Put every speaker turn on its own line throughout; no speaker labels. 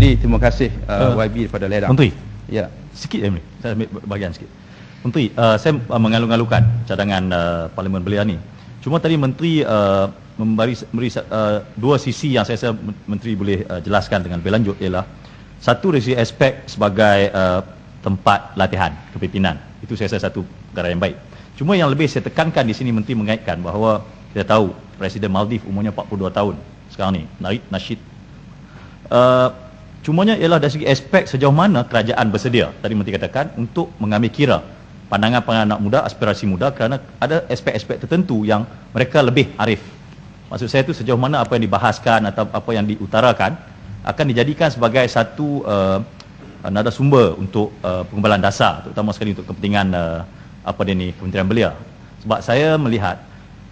Jadi terima kasih YB daripada LEDA.
Menteri.
Ya.
Sikit Menteri. Saya ambil bahagian sikit. Menteri, saya mengalu-alukan cadangan Parlimen belia ni. Cuma tadi Menteri memberi dua sisi yang saya rasa Menteri boleh jelaskan dengan lebih lanjut, ialah satu dari segi aspek sebagai tempat latihan kepimpinan. Itu saya rasa satu perkara yang baik. Cuma yang lebih saya tekankan di sini, Menteri mengaitkan bahawa kita tahu Presiden Maldives umurnya 42 tahun sekarang ni, Nasheed. Cumanya ialah dari segi aspek sejauh mana kerajaan bersedia, tadi Menteri katakan, untuk mengambil kira pandangan anak muda, aspirasi muda, kerana ada aspek-aspek tertentu yang mereka lebih arif. Maksud saya itu sejauh mana apa yang dibahaskan atau apa yang diutarakan akan dijadikan sebagai satu nada sumber untuk pengembalan dasar, terutama sekali untuk kepentingan Kementerian Belia. Sebab saya melihat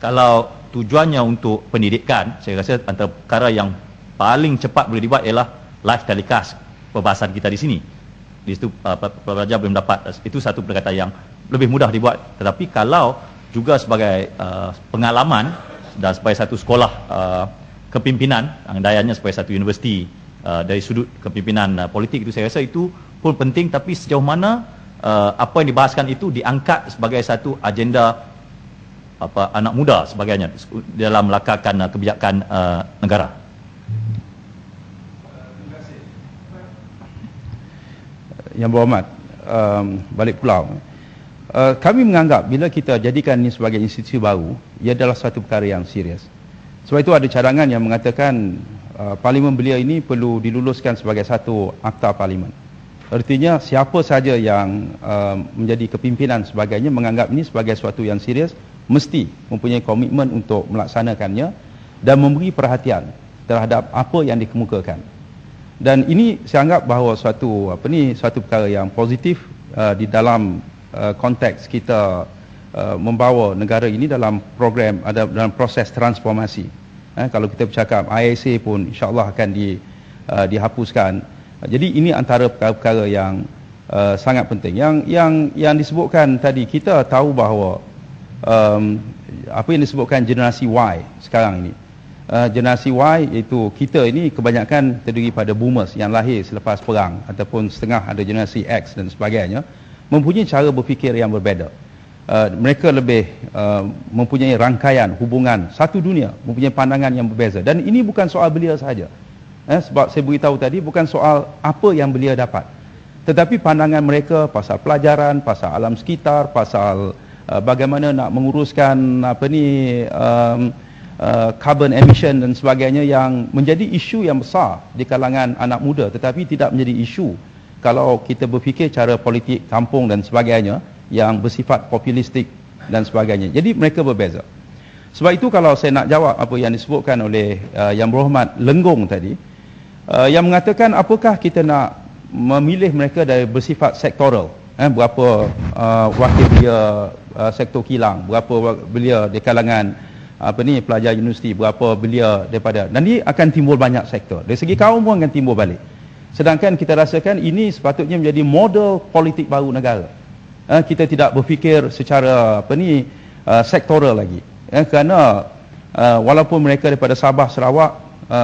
kalau tujuannya untuk pendidikan, saya rasa antara perkara yang paling cepat boleh dibuat ialah live telecast perbahasan kita di sini. Di situ pelajar boleh mendapat, itu satu perkara yang lebih mudah dibuat. Tetapi kalau juga sebagai pengalaman dan sebagai satu sekolah kepimpinan, dayanya sebagai satu universiti dari sudut kepimpinan politik, itu saya rasa itu pun penting. Tapi sejauh mana apa yang dibahaskan itu diangkat sebagai satu agenda anak muda sebagainya dalam melakarkan kebijakan negara.
Yang berhormat, balik pulau, kami menganggap bila kita jadikan ini sebagai institusi baru, ia adalah satu perkara yang serius. Sebab itu ada cadangan yang mengatakan Parlimen Belia ini perlu diluluskan sebagai satu akta Parlimen. Artinya siapa saja yang menjadi kepimpinan sebagainya menganggap ini sebagai suatu yang serius, mesti mempunyai komitmen untuk melaksanakannya dan memberi perhatian terhadap apa yang dikemukakan. Dan ini saya anggap bahawa suatu perkara yang positif di dalam konteks kita membawa negara ini dalam program, dalam proses transformasi. Kalau kita bercakap ISA pun insya-Allah akan dihapuskan. Jadi ini antara perkara-perkara yang sangat penting. Yang disebutkan tadi, kita tahu bahawa apa yang disebutkan generasi Y sekarang ini, generasi Y, iaitu kita ini kebanyakan terdiri pada boomers yang lahir selepas perang, ataupun setengah ada generasi X dan sebagainya, mempunyai cara berfikir yang berbeza. Mereka lebih mempunyai rangkaian hubungan satu dunia, mempunyai pandangan yang berbeza. Dan ini bukan soal belia sahaja, sebab saya beritahu tadi, bukan soal apa yang belia dapat, tetapi pandangan mereka pasal pelajaran, pasal alam sekitar, pasal bagaimana nak menguruskan carbon emission dan sebagainya, yang menjadi isu yang besar di kalangan anak muda, tetapi tidak menjadi isu kalau kita berfikir cara politik kampung dan sebagainya yang bersifat populistik dan sebagainya. Jadi mereka berbeza. Sebab itu kalau saya nak jawab apa yang disebutkan oleh Yang Berhormat Lenggong tadi, yang mengatakan apakah kita nak memilih mereka dari bersifat sektoral, berapa wakil belia sektor kilang, berapa belia di kalangan pelajar universiti, berapa belia daripada, dan ini akan timbul banyak sektor. Dari segi kaum pun akan timbul balik. Sedangkan kita rasakan ini sepatutnya menjadi model politik baru negara. Kita tidak berfikir secara sektoral lagi. Kerana walaupun mereka daripada Sabah, Sarawak,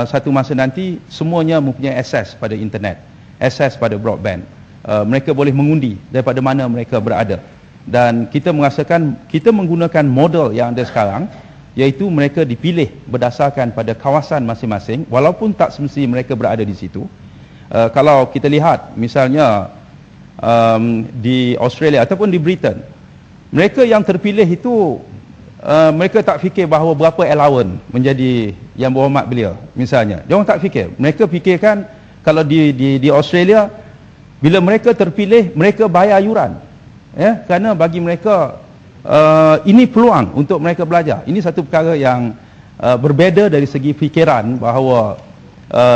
satu masa nanti semuanya mempunyai akses pada internet, akses pada broadband. Mereka boleh mengundi daripada mana mereka berada. Dan kita merasakan kita menggunakan model yang ada sekarang, iaitu mereka dipilih berdasarkan pada kawasan masing-masing, walaupun tak semestinya mereka berada di situ. Kalau kita lihat misalnya di Australia ataupun di Britain, mereka yang terpilih itu mereka tak fikir bahawa berapa allowance menjadi Yang Berhormat Belia misalnya. Dia orang tak fikir. Mereka fikirkan kalau di Australia, bila mereka terpilih, mereka bayar yuran, kerana bagi mereka ini peluang untuk mereka belajar. Ini satu perkara yang berbeza dari segi fikiran, bahawa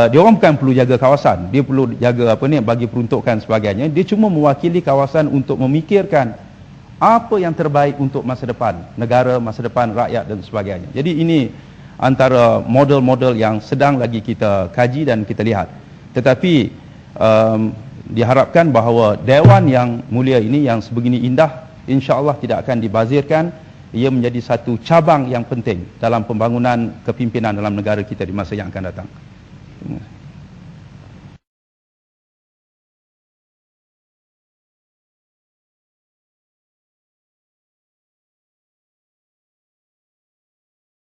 dia orang bukan perlu jaga kawasan, dia perlu jaga bagi peruntukan sebagainya. Dia cuma mewakili kawasan untuk memikirkan apa yang terbaik untuk masa depan negara, masa depan rakyat dan sebagainya. Jadi ini antara model-model yang sedang lagi kita kaji dan kita lihat. Tetapi diharapkan bahawa Dewan yang mulia ini, yang sebegini indah, insya-Allah tidak akan dibazirkan. Ia menjadi satu cabang yang penting dalam pembangunan kepimpinan dalam negara kita di masa yang akan datang.